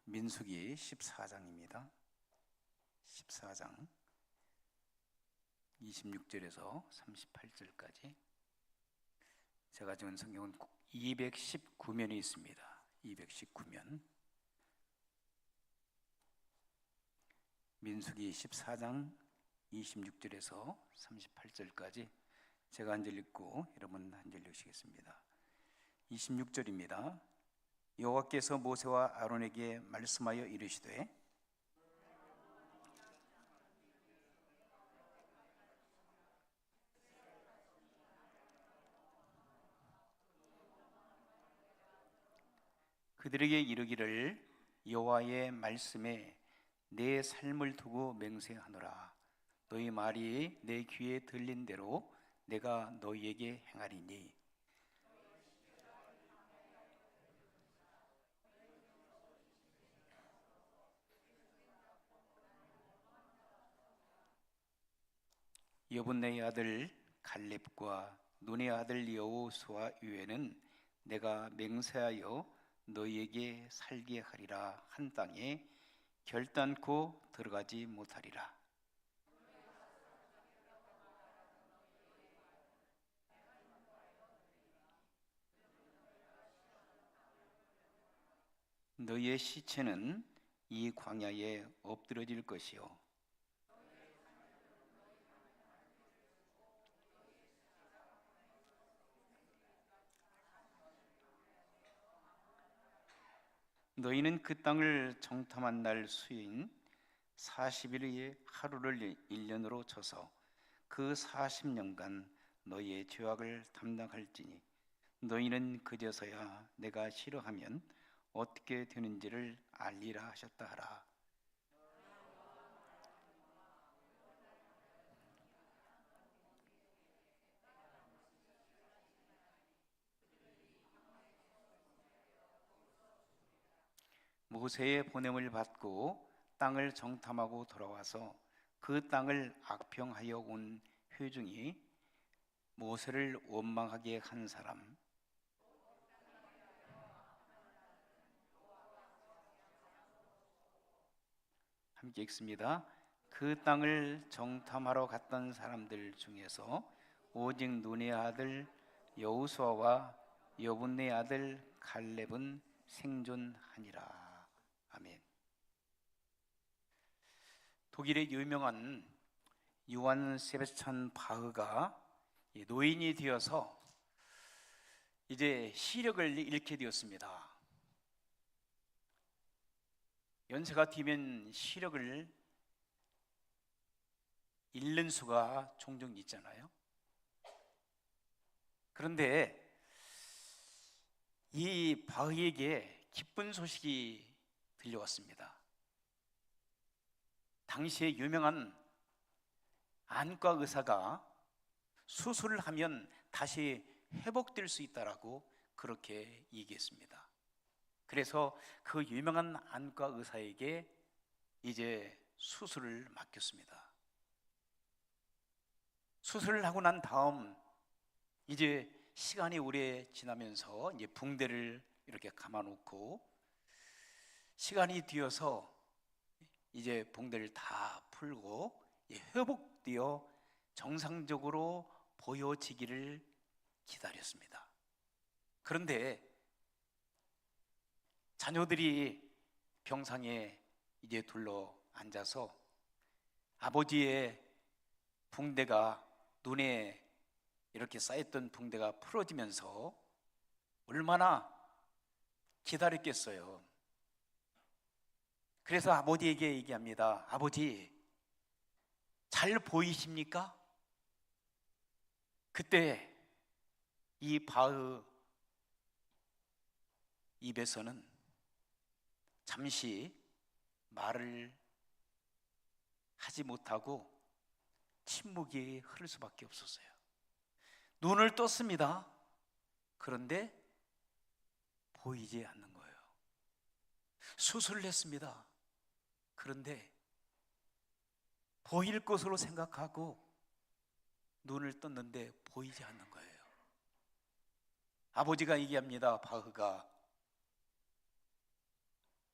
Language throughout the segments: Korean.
민수기 14장입니다. 14장 26절에서 38절까지 제가 지은 성경은 219면이 있습니다. 219면 민수기 14장 26절에서 38절까지 제가 한 절 읽고 여러분 한 절 읽으시겠습니다. 26절입니다. 여호와께서 모세와 아론에게 말씀하여 이르시되 그들에게 이르기를 여호와의 말씀에 내 삶을 두고 맹세하노라. 너희 말이 내 귀에 들린 대로 내가 너희에게 행하리니 여분네의 아들 갈렙과 눈의 아들 여호수아 위에는 내가 맹세하여 너희에게 살게 하리라 한 땅에 결단코 들어가지 못하리라. 너희의 시체는 이 광야에 엎드러질 것이요 너희는 그 땅을 정탐한 날 수인 40일의 하루를 1년으로 쳐서 그 40년간 너희의 죄악을 담당할지니 너희는 그제서야 내가 싫어하면 어떻게 되는지를 알리라 하셨다 하라. 모세의 보냄을 받고 땅을 정탐하고 돌아와서 그 땅을 악평하여 온 회중이 모세를 원망하게 한 사람, 함께 읽습니다. 그 땅을 정탐하러 갔던 사람들 중에서 오직 눈의 아들 여호수아와 여분네 아들 갈렙은 생존하니라. 아멘. 독일의 유명한 요한 세바스찬 바흐가 노인이 되어서 이제 시력을 잃게 되었습니다. 연세가 뒤면 시력을 잃는 수가 종종 있잖아요. 그런데 이 바흐에게 기쁜 소식이 들려왔습니다. 당시에 유명한 안과 의사가 수술을 하면 다시 회복될 수 있다라고 그렇게 얘기했습니다. 그래서 그 유명한 안과 의사에게 이제 수술을 맡겼습니다. 수술을 하고 난 다음 이제 시간이 오래 지나면서 이제 붕대를 이렇게 감아놓고 시간이 뒤어서 이제 붕대를 다 풀고 회복되어 정상적으로 보여지기를 기다렸습니다. 그런데 자녀들이 병상에 이제 둘러 앉아서 아버지의 붕대가 눈에 이렇게 쌓였던 붕대가 풀어지면서 얼마나 기다렸겠어요. 그래서 아버지에게 얘기합니다. 아버지, 잘 보이십니까? 그때 이 바흐 입에서는 잠시 말을 하지 못하고 침묵이 흐를 수밖에 없었어요. 눈을 떴습니다. 그런데 보이지 않는 거예요. 수술을 했습니다. 그런데 보일 것으로 생각하고 눈을 떴는데 보이지 않는 거예요. 아버지가 얘기합니다. 바흐가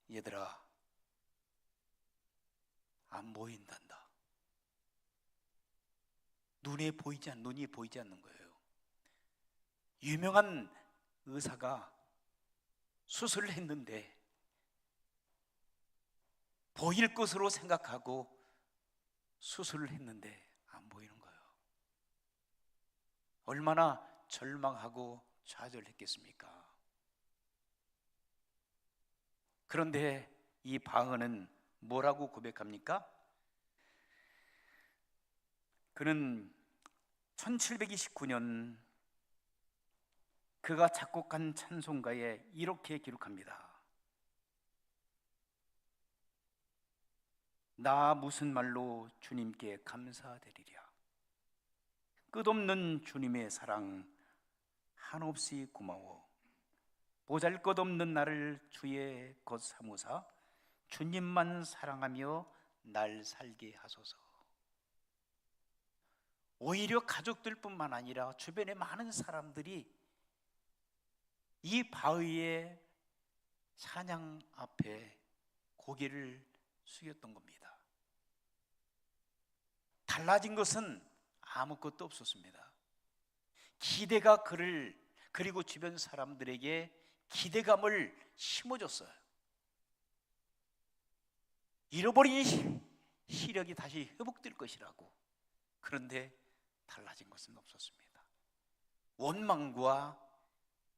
얘들아, 안 보인단다. 눈이 보이지 않는 거예요. 유명한 의사가 수술을 했는데 보일 것으로 생각하고 수술을 했는데 안 보이는 거예요. 얼마나 절망하고 좌절했겠습니까? 그런데 이 바흐는 뭐라고 고백합니까? 그는 1729년 그가 작곡한 찬송가에 이렇게 기록합니다. 나 무슨 말로 주님께 감사드리랴. 끝없는 주님의 사랑 한없이 고마워. 보잘것없는 나를 주의 것 삼으사 주님만 사랑하며 날 살게 하소서. 오히려 가족들뿐만 아니라 주변의 많은 사람들이 이 바흐의 찬양 앞에 고개를 숙였던 겁니다. 달라진 것은 아무것도 없었습니다. 기대가 그를 그리고 주변 사람들에게 기대감을 심어줬어요. 잃어버린 시력이 다시 회복될 것이라고. 그런데 달라진 것은 없었습니다. 원망과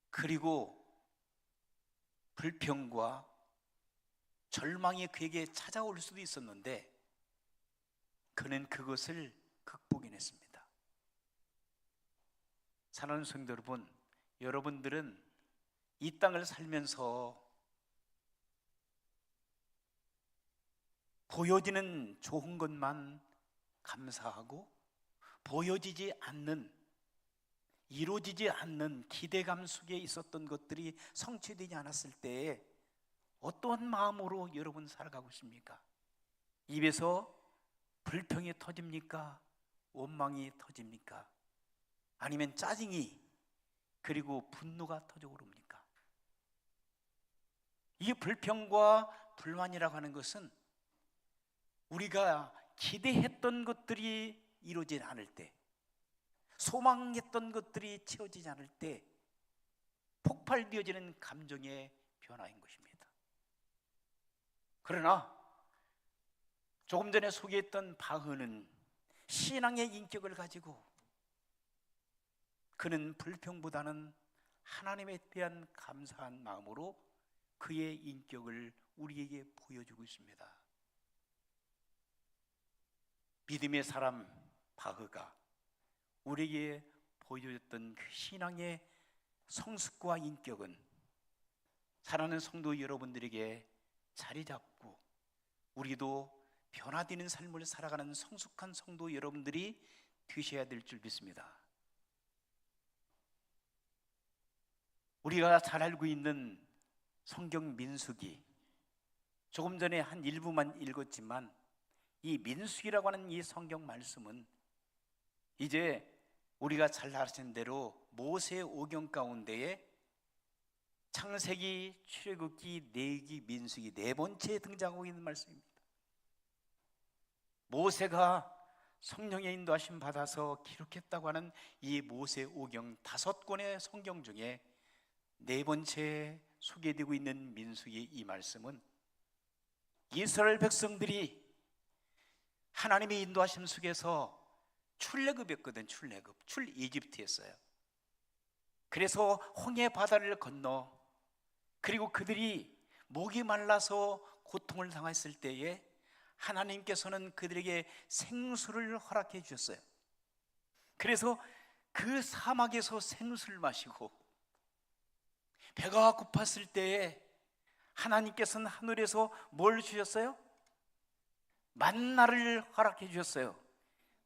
그리고 불평과 절망이 그에게 찾아올 수도 있었는데 그는 그것을 극복해냈습니다. 사랑하는 성도 여러분, 여러분들은 이 땅을 살면서 보여지는 좋은 것만 감사하고 보여지지 않는, 이루어지지 않는 기대감 속에 있었던 것들이 성취되지 않았을 때에 어떠한 마음으로 여러분 살아가고 있습니까? 입에서 불평이 터집니까? 원망이 터집니까? 아니면 짜증이 그리고 분노가 터져 오릅니까? 이 불평과 불만이라고 하는 것은 우리가 기대했던 것들이 이루어지지 않을 때, 소망했던 것들이 채워지지 않을 때 폭발되어지는 감정의 변화인 것입니다. 그러나 조금 전에 소개했던 바흐는 신앙의 인격을 가지고 그는 불평보다는 하나님에 대한 감사한 마음으로 그의 인격을 우리에게 보여주고 있습니다. 믿음의 사람 바흐가 우리에게 보여줬던 그 신앙의 성숙과 인격은 사랑하는 성도 여러분들에게 자리 잡고 우리도 변화되는 삶을 살아가는 성숙한 성도 여러분들이 되셔야 될 줄 믿습니다. 우리가 잘 알고 있는 성경 민수기, 조금 전에 한 일부만 읽었지만 이 민수기라고 하는 이 성경 말씀은 이제 우리가 잘 아시는 대로 모세 오경 가운데에 창세기, 출애굽기, 레위기, 민수기 네 번째 등장하고 있는 말씀입니다. 모세가 성령의 인도하심 받아서 기록했다고 하는 이 모세 오경 5권의 성경 중에 네 번째 소개되고 있는 민수기 이 말씀은 이스라엘 백성들이 하나님의 인도하심 속에서 출애굽했거든. 출이집트였어요. 그래서 홍해 바다를 건너 그리고 그들이 목이 말라서 고통을 당했을 때에 하나님께서는 그들에게 생수를 허락해 주셨어요. 그래서 그 사막에서 생수를 마시고 배가 고팠을 때에 하나님께서는 하늘에서 뭘 주셨어요? 만나를 허락해 주셨어요.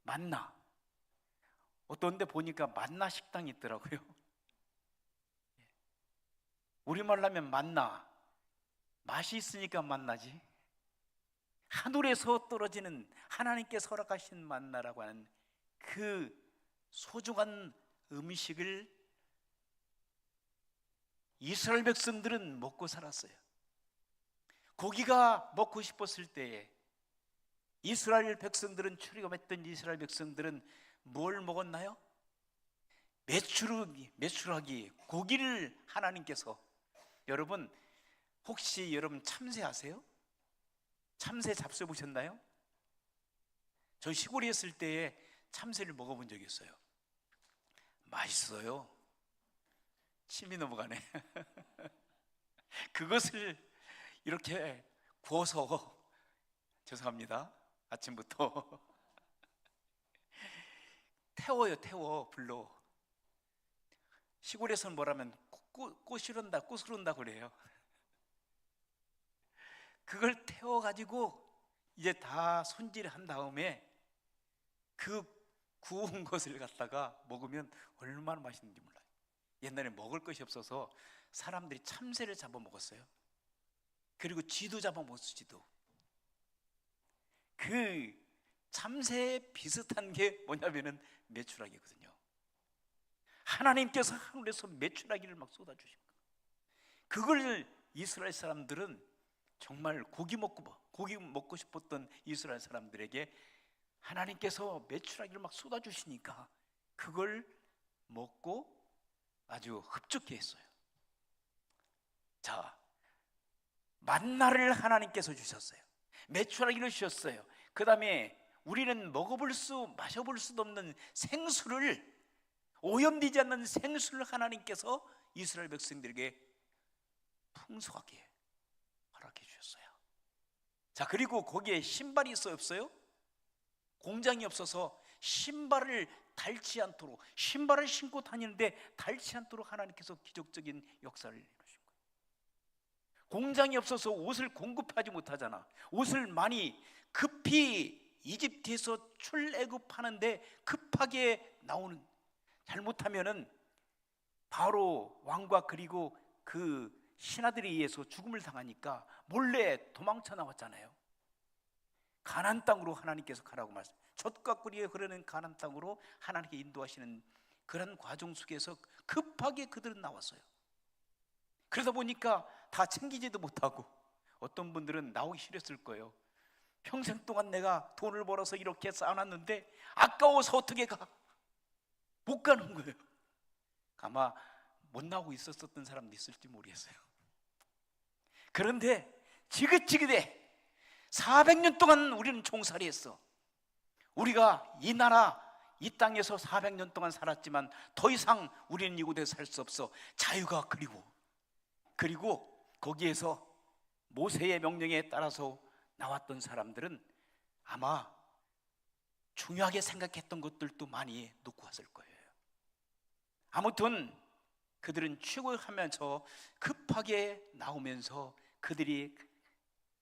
만나. 어떤 데 보니까 만나 식당이 있더라고요. 우리말로 하면 만나. 맛이 있으니까 만나지. 하늘에서 떨어지는 하나님께서 허락하신 만나라고 하는 그 소중한 음식을 이스라엘 백성들은 먹고 살았어요. 고기가 먹고 싶었을 때에 이스라엘 백성들은, 출애굽했던 이스라엘 백성들은 뭘 먹었나요? 메추라기 고기를 하나님께서, 여러분 혹시 여러분 참새 아세요? 참새 잡숴 보셨나요? 저 시골에 있을 때에 참새를 먹어본 적이 있어요. 맛있어요. 침이 넘어가네. 그것을 이렇게 구워서, 죄송합니다, 아침부터 태워 불로. 시골에서는 뭐라면 꼬스른다 그래요. 그걸 태워가지고 이제 다 손질한 다음에 그 구운 것을 갖다가 먹으면 얼마나 맛있는지 몰라요. 옛날에 먹을 것이 없어서 사람들이 참새를 잡아 먹었어요. 그리고 쥐도 잡아 먹었어요. 쥐도. 그 참새에 비슷한 게 뭐냐면은 메추라기거든요. 하나님께서 하늘에서 메추라기를 막 쏟아주신 거예요. 그걸 이스라엘 사람들은 정말 고기 먹고 싶었던 이스라엘 사람들에게 하나님께서 메추라기를 막 쏟아주시니까 그걸 먹고 아주 흡족해 했어요. 자, 만나를 하나님께서 주셨어요. 메추라기를 주셨어요. 그 다음에 우리는 마셔볼 수도 없는 생수를, 오염되지 않는 생수를 하나님께서 이스라엘 백성들에게 풍성하게 허락해 주셨어요. 자, 그리고 거기에 신발이 있어요, 없어요? 공장이 없어서 신발을 닳지 않도록, 신발을 신고 다니는데 닳지 않도록 하나님께서 기적적인 역사를 이루신 거예요. 공장이 없어서 옷을 공급하지 못하잖아. 옷을 많이 급히 이집트에서 출애굽하는데 급하게 나오는, 잘못하면은 바로 왕과 그리고 그 신하들에 의해서 죽음을 당하니까 몰래 도망쳐 나왔잖아요. 가나안 땅으로 하나님께서 가라고 말씀, 젖과 꿀이 흐르는 가나안 땅으로 하나님께 인도하시는 그런 과정 속에서 급하게 그들은 나왔어요. 그러다 보니까 다 챙기지도 못하고, 어떤 분들은 나오기 싫었을 거예요. 평생 동안 내가 돈을 벌어서 이렇게 쌓아놨는데 아까워서 어떻게 가? 못 가는 거예요. 아마 못 나오고 있었던 사람도 있을지 모르겠어요. 그런데 지긋지긋해 400년 동안 우리는 종살이했어. 우리가 이 나라, 이 땅에서 400년 동안 살았지만 더 이상 우리는 이곳에서 살 수 없어. 자유가 그리고 거기에서 모세의 명령에 따라서 나왔던 사람들은 아마 중요하게 생각했던 것들도 많이 놓고 왔을 거예요. 아무튼 그들은 출애굽하면서 급하게 나오면서 그들이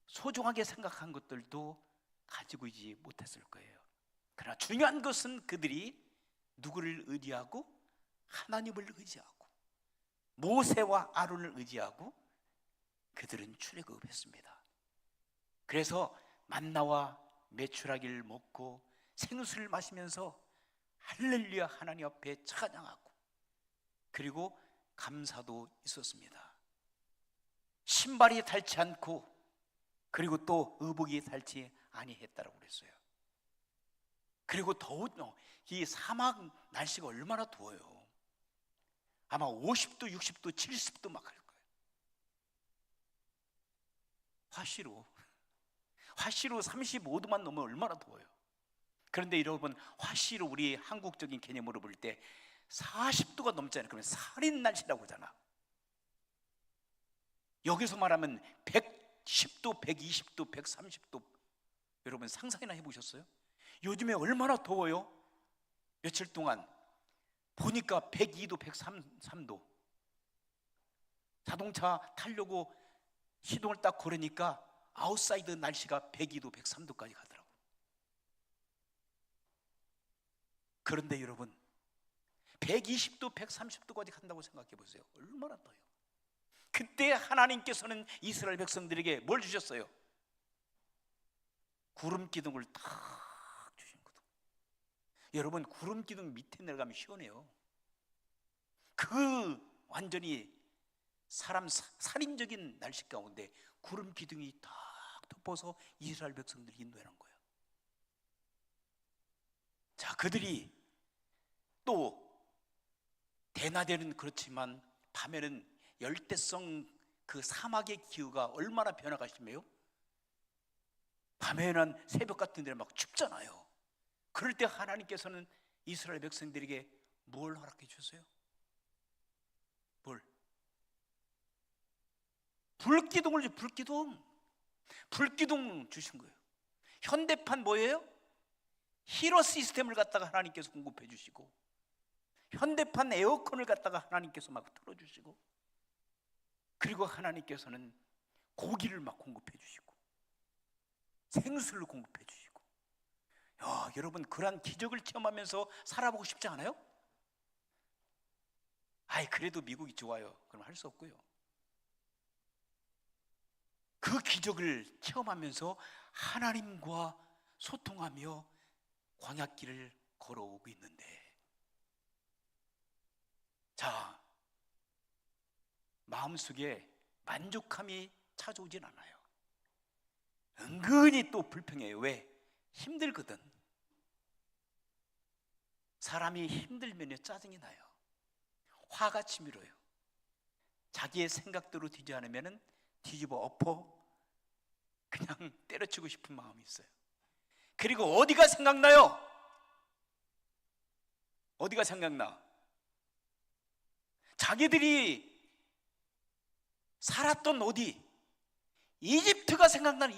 소중하게 생각한 것들도 가지고 있지 못했을 거예요. 그러나 중요한 것은 그들이 누구를 의지하고? 하나님을 의지하고 모세와 아론을 의지하고 그들은 출애굽했습니다. 그래서 만나와 메추라기를 먹고 생수를 마시면서 할렐루야 하나님 앞에 찬양하고, 그리고 감사도 있었습니다. 신발이 닳지 않고, 그리고 또 의복이 닳지 아니했다라고 그랬어요. 그리고 이 사막 날씨가 얼마나 더워요. 아마 50도, 60도, 70도 막 할 거예요. 화씨로 35도만 넘으면 얼마나 더워요. 그런데 여러분, 화씨로 우리 한국적인 개념으로 볼 때 40도가 넘잖아요. 그러면 살인 날씨라고 하잖아. 여기서 말하면 110도, 120도, 130도. 여러분 상상이나 해보셨어요? 요즘에 얼마나 더워요? 며칠 동안 보니까 102도, 103도. 자동차 타려고 시동을 딱 걸으니까 아웃사이드 날씨가 102도, 103도까지 가더라고. 그런데 여러분 120도, 130도까지 간다고 생각해 보세요. 얼마나 더요. 그때 하나님께서는 이스라엘 백성들에게 뭘 주셨어요? 구름 기둥을 탁 주신 거죠. 여러분 구름 기둥 밑에 내려가면 시원해요. 그 완전히 살인적인 날씨 가운데 구름 기둥이 탁 덮어서 이스라엘 백성들이 인도하는 거예요. 자, 그들이 또 대낮에는 그렇지만 밤에는 열대성 그 사막의 기후가 얼마나 변화가 심해요? 밤에는 새벽 같은 데는 막 춥잖아요. 그럴 때 하나님께서는 이스라엘 백성들에게 뭘 허락해 주세요? 뭘? 불기둥을 불기둥 주신 거예요. 현대판 뭐예요? 히터 시스템을 갖다가 하나님께서 공급해 주시고, 현대판 에어컨을 갖다가 하나님께서 막 틀어주시고, 그리고 하나님께서는 고기를 막 공급해 주시고 생수를 공급해 주시고. 야, 여러분, 그러한 기적을 체험하면서 살아보고 싶지 않아요? 아이, 그래도 미국이 좋아요. 그럼 할 수 없고요. 그 기적을 체험하면서 하나님과 소통하며 광야길을 걸어오고 있는데, 자, 마음속에 만족함이 찾아오진 않아요. 은근히 또 불평해요. 왜? 힘들거든. 사람이 힘들면 짜증이 나요. 화가 치밀어요. 자기의 생각대로 되지 않으면 뒤집어 엎어 그냥 때려치고 싶은 마음이 있어요. 그리고 어디가 생각나요? 어디가 생각나? 자기들이 살았던 어디? 이집트가 생각나는.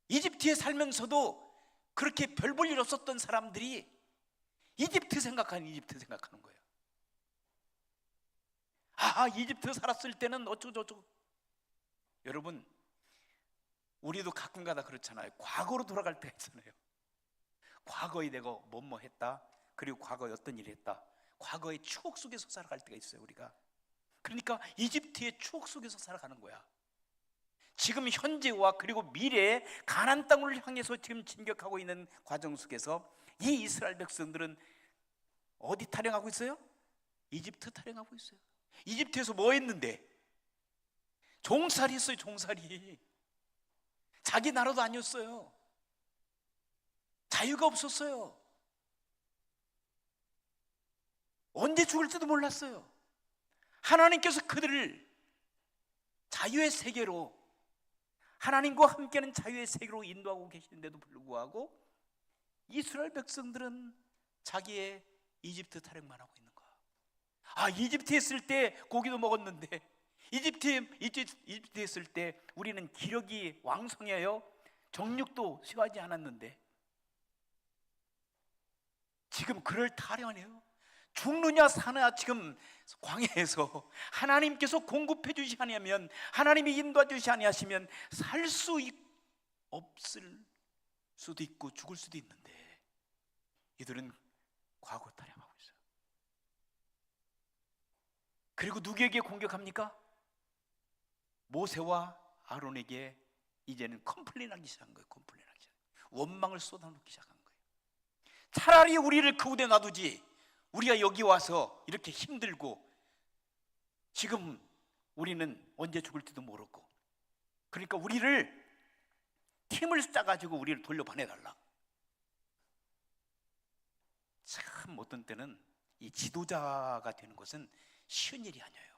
이집트에 살면서도 그렇게 별 볼 일 없었던 사람들이 이집트 생각하는 거예요. 아, 이집트 살았을 때는 어쩌고저쩌고. 여러분, 우리도 가끔가다 그렇잖아요. 과거로 돌아갈 때가 있잖아요. 과거에 내가 뭐뭐 했다, 그리고 과거에 어떤 일을 했다, 과거의 추억 속에서 살아갈 때가 있어요, 우리가. 그러니까 이집트의 추억 속에서 살아가는 거야. 지금 현재와 그리고 미래의 가나안 땅을 향해서 지금 진격하고 있는 과정 속에서 이 이스라엘 백성들은 어디 타령하고 있어요? 이집트 타령하고 있어요. 이집트에서 뭐 했는데? 종살이 했어요. 종살이. 자기 나라도 아니었어요. 자유가 없었어요. 언제 죽을지도 몰랐어요. 하나님께서 그들을 자유의 세계로, 하나님과 함께하는 자유의 세계로 인도하고 계시는데도 불구하고 이스라엘 백성들은 자기의 이집트 타령만 하고 있는 거야. 아, 이집트에 있을 때 고기도 먹었는데, 이집트에 있을 때 우리는 기력이 왕성해요. 정육도 싫어하지 않았는데 지금 그럴 타령해요. 죽느냐 사느냐. 지금 광야에서 하나님께서 공급해 주시 아니하면, 하나님이 인도해 주시 아니하시면 살 수 없을 수도 있고 죽을 수도 있는데 이들은 과거 타령하고 있어요. 그리고 누구에게 공격합니까? 모세와 아론에게 이제는 컴플레인하기 시작한 거예요. 원망을 쏟아놓기 시작한 거예요. 차라리 우리를 그 곳에 놔두지, 우리가 여기 와서 이렇게 힘들고 지금 우리는 언제 죽을지도 모르고, 그러니까 우리를 팀을 짜가지고 우리를 돌려보내달라. 참 어떤 때는 이 지도자가 되는 것은 쉬운 일이 아니에요.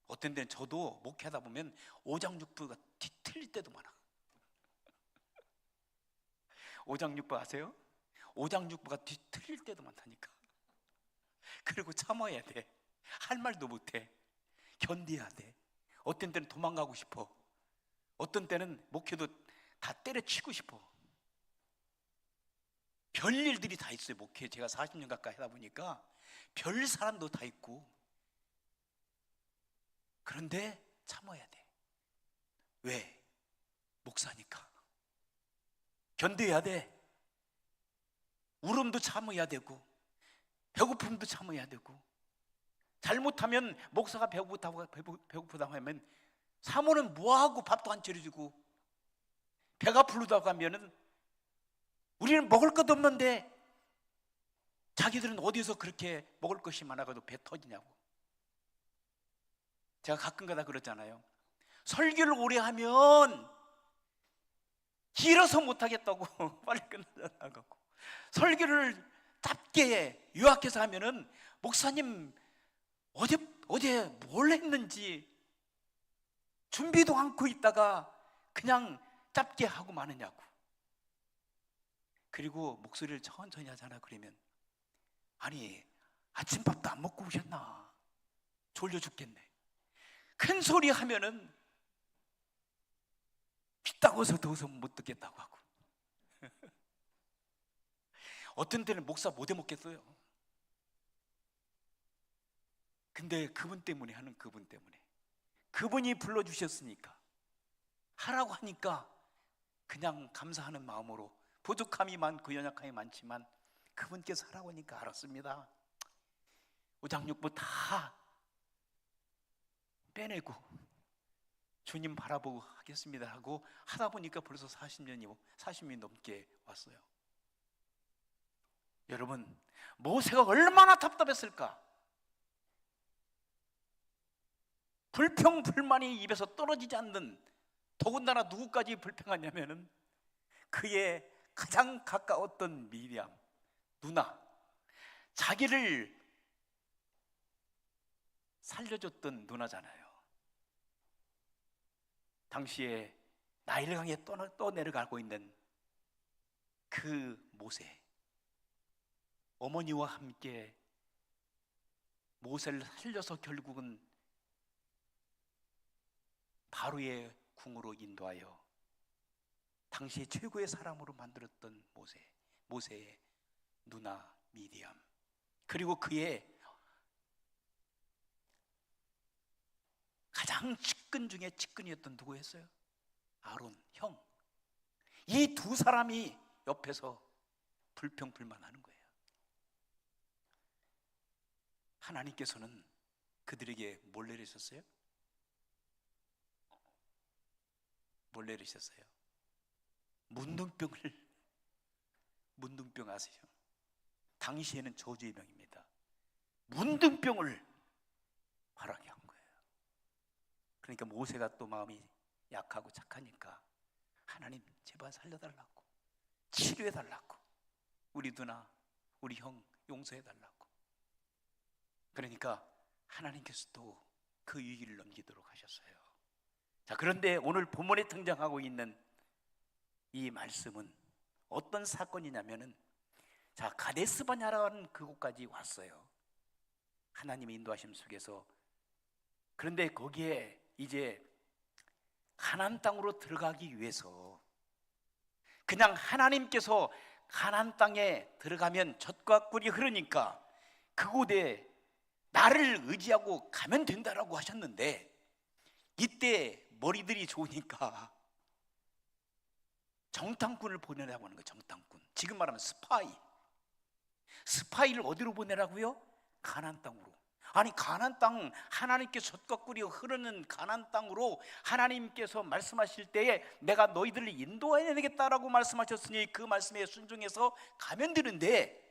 어떤 때는 저도 목회하다 보면 오장육부가 뒤틀릴 때도 많아. 오장육부 아세요? 오장육부가 뒤틀릴 때도 많다니까. 그리고 참아야 돼. 할 말도 못해. 견뎌야 돼. 어떤 때는 도망가고 싶어. 어떤 때는 목회도 다 때려치고 싶어. 별일들이 다 있어요. 목회 제가 40년 가까이 하다 보니까 별 사람도 다 있고. 그런데 참아야 돼. 왜? 목사니까. 견뎌야 돼. 울음도 참아야 되고, 배고픔도 참아야 되고. 잘못하면 목사가 배고프다고 하면 사모는 뭐하고 밥도 안 차려주고, 배가 부르다고 하면은 우리는 먹을 것도 없는데 자기들은 어디서 그렇게 먹을 것이 많아가지고 배 터지냐고. 제가 가끔가다 그러잖아요. 설교를 오래 하면 길어서 못하겠다고 빨리 끝나가고, 설교를 짧게 요약해서 하면은 목사님 어제 뭘 했는지 준비도 않고 있다가 그냥 짧게 하고 마느냐고. 그리고 목소리를 천천히 하잖아. 그러면 아니 아침밥도 안 먹고 오셨나? 졸려 죽겠네. 큰 소리 하면은 피 따가워서 더워서 못 듣겠다고 하고 어떤 때는 목사 못 해먹겠어요. 근데 그분 때문에 하는, 그분 때문에, 그분이 불러주셨으니까 하라고 하니까 그냥 감사하는 마음으로, 부족함이 많고 연약함이 많지만 그분께서 하라고 하니까 알았습니다. 오장육부 다 빼내고 주님 바라보고 하겠습니다 하고 하다 보니까 벌써 40년이 넘게 왔어요. 여러분, 모세가 얼마나 답답했을까? 불평불만이 입에서 떨어지지 않는, 더군다나 누구까지 불평하냐면은 그의 가장 가까웠던 미리암 누나, 자기를 살려줬던 누나잖아요. 당시에 나일을 강에 떠내려가고 있는 그 모세, 어머니와 함께 모세를 살려서 결국은 바로의 궁으로 인도하여 당시의 최고의 사람으로 만들었던 모세의 누나 미디암, 그리고 그의 가장 측근 중에 측근이었던 누구였어요? 아론, 형. 이 두 사람이 옆에서 불평불만하는 거예요. 하나님께서는 그들에게 뭘 내리셨어요? 뭘 내리셨어요? 문둥병 아세요? 당시에는 저주의 병입니다. 문둥병을 발하게 한 거예요. 그러니까 모세가 또 마음이 약하고 착하니까 하나님 제발 살려달라고, 치료해달라고, 우리 누나, 우리 형 용서해달라고. 그러니까 하나님께서 또 그 위기를 넘기도록 하셨어요. 자, 그런데 오늘 본문에 등장하고 있는 이 말씀은 어떤 사건이냐면은, 자, 가데스바냐라는 그곳까지 왔어요. 하나님의 인도하심 속에서. 그런데 거기에 이제 가나안 땅으로 들어가기 위해서, 그냥 하나님께서 가나안 땅에 들어가면 젖과 꿀이 흐르니까 그곳에 나를 의지하고 가면 된다라고 하셨는데, 이때 머리들이 좋으니까 정탐꾼을 보내라고 하는 거예요. 정탐꾼, 지금 말하면 스파이를 어디로 보내라고요? 가나안 땅으로. 아니, 가나안 땅, 하나님께 젖과 꿀이 흐르는 가나안 땅으로 하나님께서 말씀하실 때에 내가 너희들을 인도해야 되겠다라고 말씀하셨으니 그 말씀에 순종해서 가면 되는데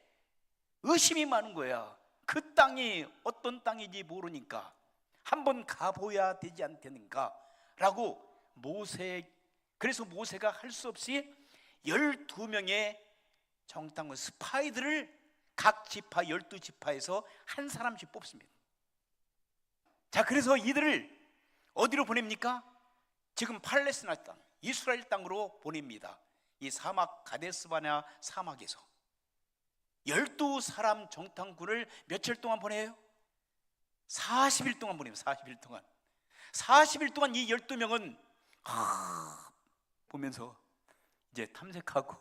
의심이 많은 거야. 그 땅이 어떤 땅인지 모르니까 한번 가보야 되지 않겠는가 라고 그래서 모세가 할 수 없이 12명의 정탐꾼 스파이들을 각 지파 12지파에서 한 사람씩 뽑습니다. 자, 그래서 이들을 어디로 보냅니까? 지금 팔레스tina 땅, 이스라엘 땅으로 보냅니다. 이 사막, 가데스바냐 사막에서 12사람 정탐꾼을 며칠 동안 보내요? 40일 동안 보내요. 40일 동안 이 12명은 보면서 이제 탐색하고,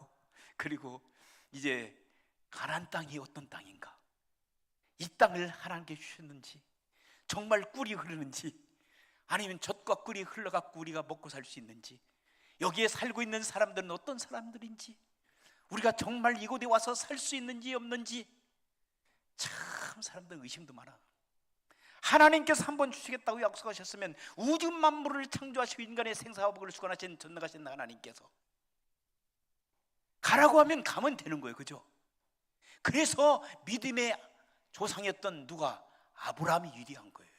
그리고 이제 가나안 땅이 어떤 땅인가, 이 땅을 하나님께 주셨는지, 정말 꿀이 흐르는지 아니면 젖과 꿀이 흘러갖고 우리가 먹고 살 수 있는지, 여기에 살고 있는 사람들은 어떤 사람들인지, 우리가 정말 이곳에 와서 살 수 있는지 없는지, 참 사람들 의심도 많아. 하나님께서 한번 주시겠다고 약속하셨으면 우주 만물을 창조하시고 인간의 생사화복을 주관하신 전능하신 하나님께서 가라고 하면 가면 되는 거예요. 그죠? 그래서 믿음의 조상이었던 누가? 아브라함이 위대한 거예요.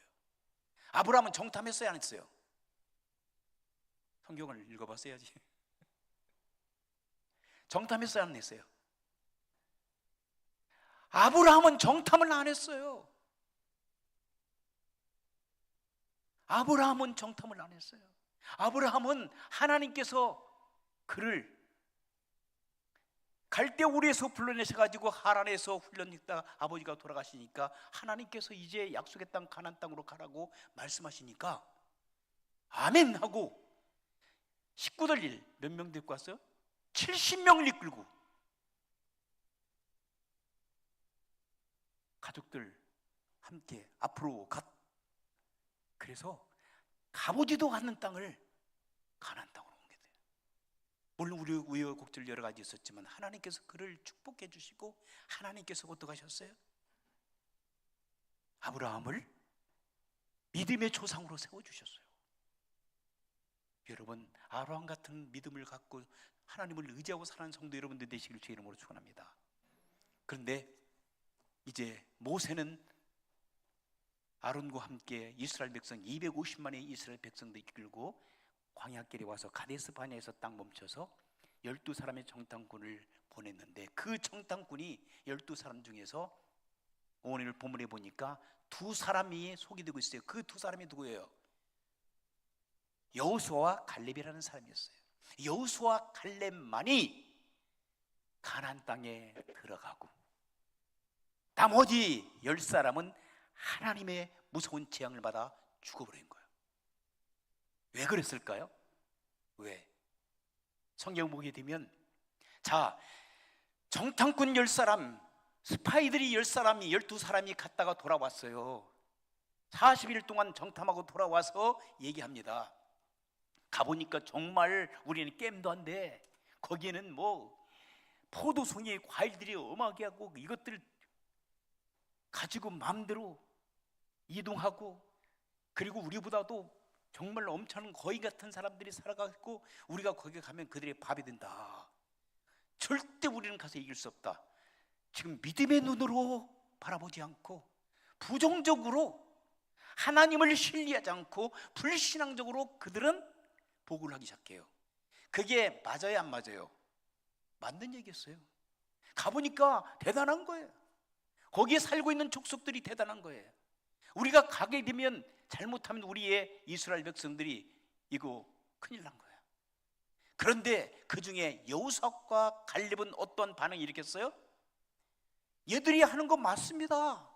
아브라함은 정탐했어요, 안 했어요? 성경을 읽어봤어야지. 정탐했어요, 안 했어요? 아브라함은 정탐을 안 했어요. 아브라함은 정탐을 안 했어요. 아브라함은 하나님께서 그를 갈대우리에서 불러내셔가지고 하란에서 훈련했다 아버지가 돌아가시니까 하나님께서 이제 약속의 땅 가나안 땅으로 가라고 말씀하시니까 아멘 하고 식구들 몇 명 데리고 왔어요? 70명을 이끌고 가족들 함께 앞으로 그래서 가보지도 않는 땅을 가나안 땅으로 옮게 돼요. 물론 우리 우여곡절 여러 가지 있었지만 하나님께서 그를 축복해 주시고 하나님께서 어떻게 하셨어요? 아브라함을 믿음의 조상으로 세워주셨어요. 여러분, 아브라함 같은 믿음을 갖고 하나님을 의지하고 사는 성도 여러분들 되시길 주의 이름으로 축원합니다. 그런데 이제 모세는 아론과 함께 이스라엘 백성 250만의 이스라엘 백성들 이끌고 광야길에 와서 가데스 바네아에서 딱 멈춰서 12사람의 정탐꾼을 보냈는데 그 정탐꾼이 12사람 중에서 오늘 본문에 보니까 2사람이 속이 되고 있어요. 그 2사람이 누구예요? 여호수아와 갈렙이라는 사람이었어요. 여호수아와 갈렙만이 가나안 땅에 들어가고 나머지 10사람은 하나님의 무서운 재앙을 받아 죽어버린 거예요. 왜 그랬을까요? 왜? 성경 보게 되면 자, 정탐꾼 10사람, 스파이들이 10사람이 12사람이 갔다가 돌아왔어요. 40일 동안 정탐하고 돌아와서 얘기합니다. 가보니까 정말 우리는 게임도 안 돼. 거기에는 뭐 포도송이 과일들이 엄하게 하고 이것들 가지고 마음대로 이동하고 그리고 우리보다도 정말 엄청난 거인 같은 사람들이 살아가고 우리가 거기 가면 그들의 밥이 된다. 절대 우리는 가서 이길 수 없다. 지금 믿음의 눈으로 바라보지 않고 부정적으로 하나님을 신뢰하지 않고 불신앙적으로 그들은 보고를 하기 시작해요. 그게 맞아요, 안 맞아요? 맞는 얘기였어요. 가보니까 대단한 거예요. 거기에 살고 있는 족속들이 대단한 거예요. 우리가 가게 되면 잘못하면 우리의 이스라엘 백성들이 이거 큰일 난 거예요. 그런데 그 중에 여호수아와 갈렙은 어떤 반응을 일으켰어요? 얘들이 하는 거 맞습니다.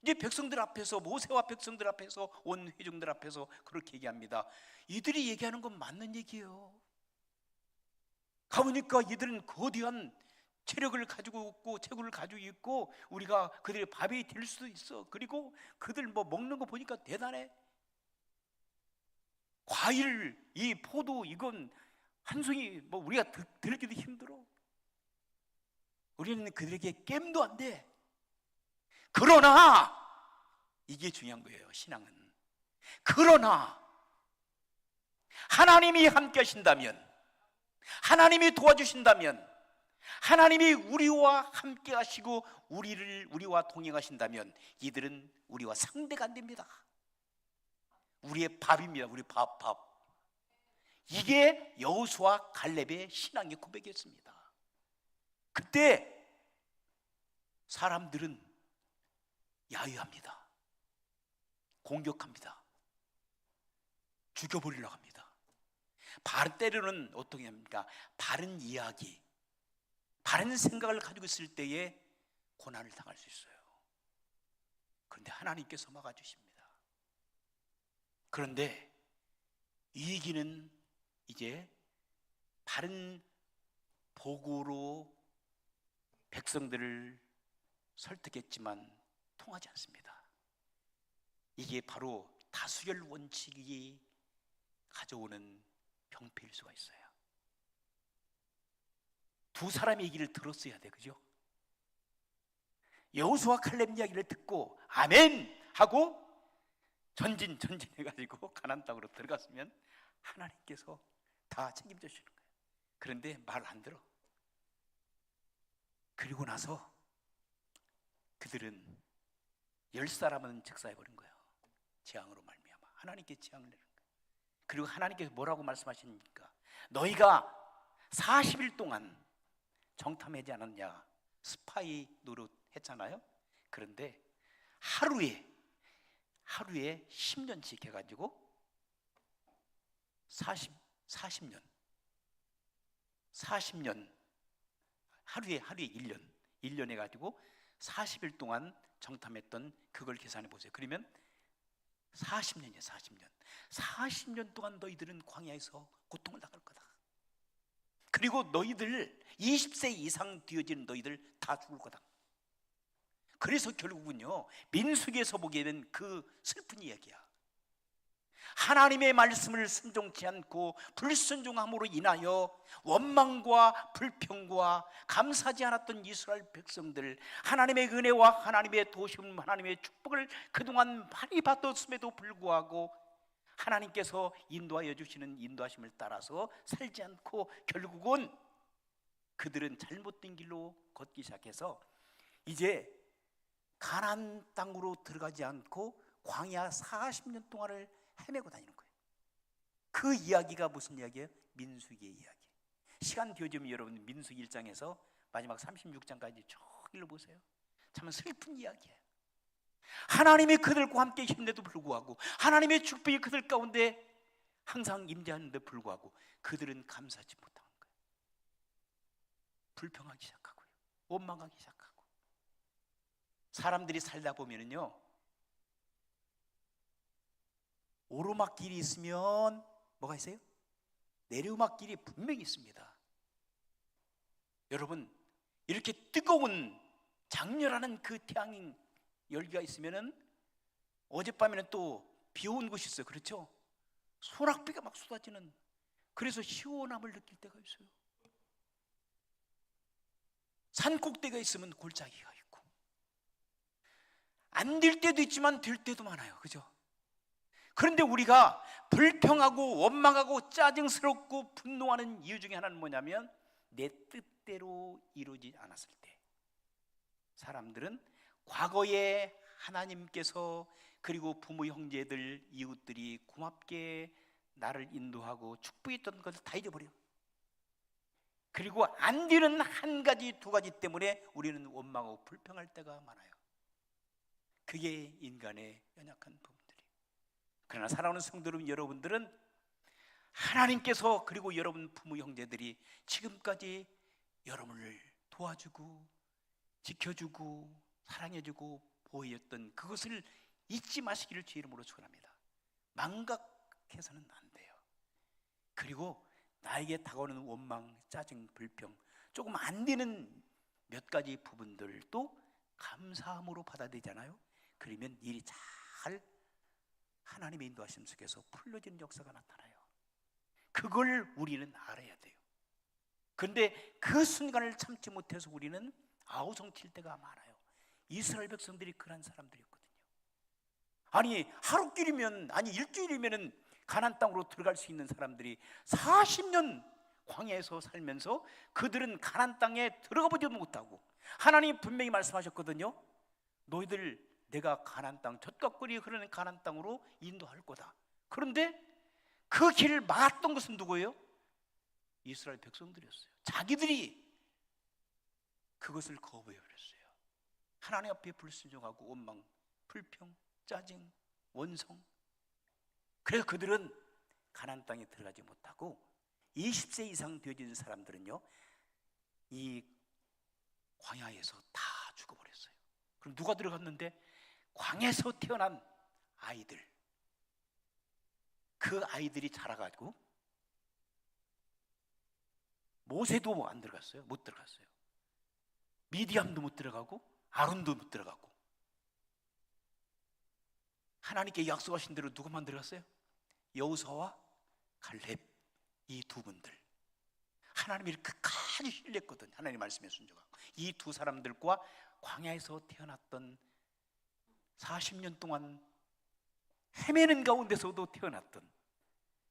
이제 백성들 앞에서 모세와 백성들 앞에서 온 회중들 앞에서 그렇게 얘기합니다. 이들이 얘기하는 건 맞는 얘기예요. 가보니까 이들은 거대한 체력을 가지고 있고 체구를 가지고 있고 우리가 그들의 밥이 될 수도 있어. 그리고 그들 뭐 먹는 거 보니까 대단해. 과일, 이 포도 이건 한 송이 뭐 우리가 들기도 힘들어. 우리는 그들에게 겜도 안 돼. 그러나 이게 중요한 거예요, 신앙은. 그러나 하나님이 함께 하신다면, 하나님이 도와주신다면, 하나님이 우리와 함께 하시고 우리와 동행하신다면 이들은 우리와 상대가 안 됩니다. 우리의 밥입니다. 우리 밥. 이게 여호수아 갈렙의 신앙의 고백이었습니다. 그때 사람들은 야유합니다. 공격합니다. 죽여버리려고 합니다. 때로는 어떻게 합니까? 바른 이야기, 바른 생각을 가지고 있을 때에 고난을 당할 수 있어요. 그런데 하나님께서 막아주십니다. 그런데 이 얘기는 이제 바른 보고로 백성들을 설득했지만 통하지 않습니다. 이게 바로 다수결 원칙이 가져오는 병폐일 수가 있어요. 두 사람의 얘기를 들었어야 돼, 그죠? 여호수아 칼렙 이야기를 듣고 아멘 하고 전진해가지고 가나안 땅으로 들어갔으면 하나님께서 다 책임져 주시는 거예요. 그런데 말 안 들어. 그리고 나서 그들은 10사람은 즉사해버린 거예요. 재앙으로 말미암아 하나님께 재앙을 내는 거예요. 그리고 하나님께서 뭐라고 말씀하십니까? 너희가 40일 동안 정탐하지 않았냐? 스파이 노릇 했잖아요. 그런데 하루에 10년씩 해가지고 40년 하루에 1년 해가지고 40일 동안 정탐했던 그걸 계산해 보세요. 그러면 40년이에요. 40년 동안 너희들은 광야에서 고통을 당할 거다. 그리고 너희들 20세 이상 되어지는 너희들 다 죽을 거다. 그래서 결국은요, 민수기에서 보게 된 그 슬픈 이야기야. 하나님의 말씀을 순종치 않고 불순종함으로 인하여 원망과 불평과 감사하지 않았던 이스라엘 백성들, 하나님의 은혜와 하나님의 도심, 하나님의 축복을 그동안 많이 받았음에도 불구하고 하나님께서 인도하여 주시는 인도하심을 따라서 살지 않고 결국은 그들은 잘못된 길로 걷기 시작해서 이제 가나안 땅으로 들어가지 않고 광야 40년 동안을 헤매고 다니는 거예요. 그 이야기가 무슨 이야기예요? 민수기의 이야기. 시간 되어지면 여러분 민수기 1장에서 마지막 36장까지 쭉 읽어보세요. 참 슬픈 이야기예요. 하나님이 그들과 함께 힘내도 불구하고 하나님의 축복이 그들 가운데 항상 임재하는데 불구하고 그들은 감사하지 못한 거예요. 불평하기 시작하고요, 원망하기 시작하고. 사람들이 살다 보면은요, 오르막길이 있으면 뭐가 있어요? 내리막길이 분명히 있습니다. 여러분, 이렇게 뜨거운 장렬하는 그 태양 열기가 있으면은 어젯밤에는 또 비 온 곳이 있어요. 그렇죠? 소낙비가 막 쏟아지는, 그래서 시원함을 느낄 때가 있어요. 산 꼭대기가 있으면 골짜기가 있고, 안 될 때도 있지만 될 때도 많아요. 그죠? 그런데 우리가 불평하고 원망하고 짜증스럽고 분노하는 이유 중에 하나는 뭐냐면 내 뜻대로 이루어지지 않았을 때, 사람들은 과거에 하나님께서 그리고 부모, 형제들, 이웃들이 고맙게 나를 인도하고 축복했던 것을 다 잊어버려. 그리고 안 되는 한 가지 두 가지 때문에 우리는 원망하고 불평할 때가 많아요. 그게 인간의 연약한 부분들이에요. 그러나 사랑하는 성도 여러분들은 하나님께서 그리고 여러분 부모 형제들이 지금까지 여러분을 도와주고 지켜주고 사랑해주고 보호했던 그것을 잊지 마시기를 주의 이름으로 축원합니다. 망각해서는 안 돼요. 그리고 나에게 다가오는 원망, 짜증, 불평, 조금 안 되는 몇 가지 부분들도 감사함으로 받아들이잖아요. 그러면 일이 잘 하나님의 인도하심 속에서 풀려지는 역사가 나타나요. 그걸 우리는 알아야 돼요. 그런데 그 순간을 참지 못해서 우리는 아우성칠 때가 많아요. 이스라엘 백성들이 그런 사람들이었거든요. 아니 하루길이면, 아니 일주일이면은 가나안 땅으로 들어갈 수 있는 사람들이 40년 광야에서 살면서 그들은 가나안 땅에 들어가 보지도 못하고, 하나님이 분명히 말씀하셨거든요. 너희들 내가 가나안 땅, 젖과 꿀이 흐르는 가나안 땅으로 인도할 거다. 그런데 그 길을 막았던 것은 누구예요? 이스라엘 백성들이었어요. 자기들이 그것을 거부해버렸어요. 하나님 앞에 불순종하고 원망, 불평, 짜증, 원성. 그래서 그들은 가나안 땅에 들어가지 못하고 20세 이상 되어진 사람들은요, 이 광야에서 다 죽어버렸어요. 그럼 누가 들어갔는데? 광야에서 태어난 아이들. 그 아이들이 자라가지고 모세도 안 들어갔어요. 못 들어갔어요. 미디암도 못 들어가고 아론도 못 들어가고. 하나님께 약속하신 대로 누구만 들어갔어요? 여호수아와 갈렙, 이 두 분들. 하나님이 끝까지 신뢰했거든요. 하나님 말씀에 순종하고. 이 두 사람들과 광야에서 태어났던 40년 동안 헤매는 가운데서도 태어났던,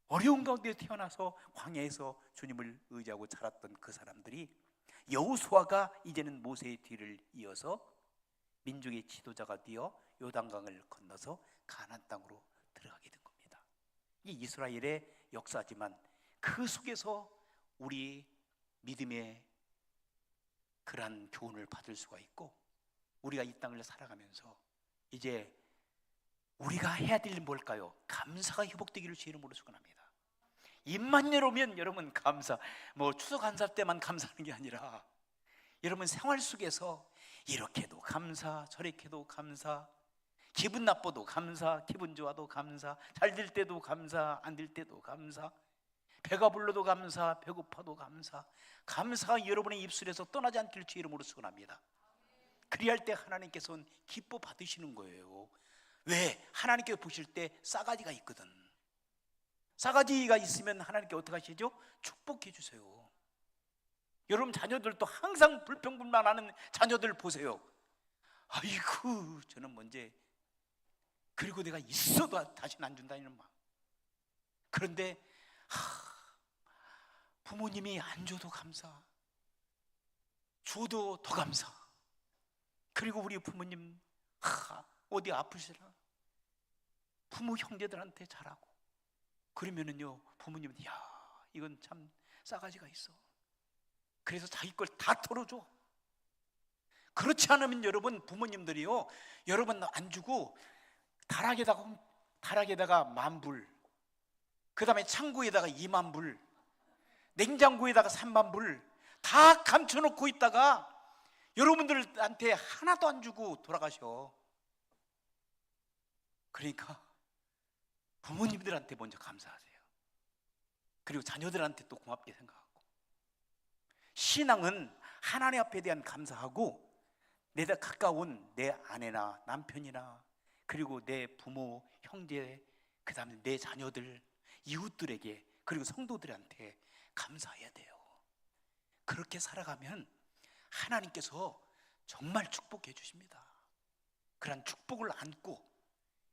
어려운 가운데 태어나서 광야에서 주님을 의지하고 자랐던 그 사람들이, 여호수아가 이제는 모세의 뒤를 이어서 민족의 지도자가 되어 요단강을 건너서 가나안 땅으로 들어가게 된 겁니다. 이 이스라엘의 역사지만 그 속에서 우리 믿음의 그러한 교훈을 받을 수가 있고, 우리가 이 땅을 살아가면서 이제 우리가 해야 될 일은 뭘까요? 감사가 회복되기를 주의 이름으로 축원합니다. 입만 열으면 여러분 감사, 추석 한사 때만 감사하는 게 아니라 여러분 생활 속에서 이렇게도 감사, 저렇게도 감사, 기분 나빠도 감사, 기분 좋아도 감사, 잘 될 때도 감사, 안 될 때도 감사, 배가 불러도 감사, 배고파도 감사. 감사가 여러분의 입술에서 떠나지 않길 주의 이름으로 축원합니다. 그리할 때 하나님께서는 기뻐 받으시는 거예요. 왜? 하나님께 보실 때 싸가지가 있거든. 싸가지가 있으면 하나님께 어떻게 하시죠? 축복해 주세요. 여러분 자녀들도 항상 불평불만하는 자녀들 보세요. 아이고 저는 뭔지, 그리고 내가 있어도 다시는 안 준다는 마음. 그런데 부모님이 안 줘도 감사, 줘도 더 감사. 그리고 우리 부모님 어디 아프시나 부모 형제들한테 잘하고 그러면은요 부모님은 이건 참 싸가지가 있어. 그래서 자기 걸 다 털어줘. 그렇지 않으면 여러분 부모님들이요, 여러분 안 주고 다락에다가 10,000불, 그 다음에 창고에다가 20,000불, 냉장고에다가 30,000불 다 감춰놓고 있다가 여러분들한테 하나도 안 주고 돌아가셔. 그러니까 부모님들한테 먼저 감사하세요. 그리고 자녀들한테 또 고맙게 생각하고. 신앙은 하나님 앞에 대한 감사하고, 내가 가까운 내 아내나 남편이나 그리고 내 부모, 형제, 그 다음에 내 자녀들, 이웃들에게, 그리고 성도들한테 감사해야 돼요. 그렇게 살아가면 하나님께서 정말 축복해 주십니다. 그런 축복을 안고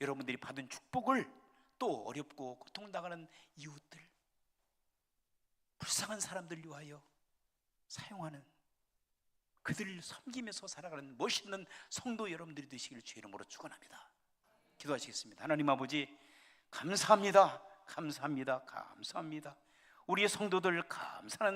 여러분들이 받은 축복을 또 어렵고 고통당하는 이웃들, 불쌍한 사람들 위하여 사용하는, 그들을 섬기면서 살아가는 멋있는 성도 여러분들이 되시기를 주의 이름으로 축원합니다. 기도하시겠습니다. 하나님 아버지 감사합니다. 감사합니다. 감사합니다. 우리의 성도들 감사하는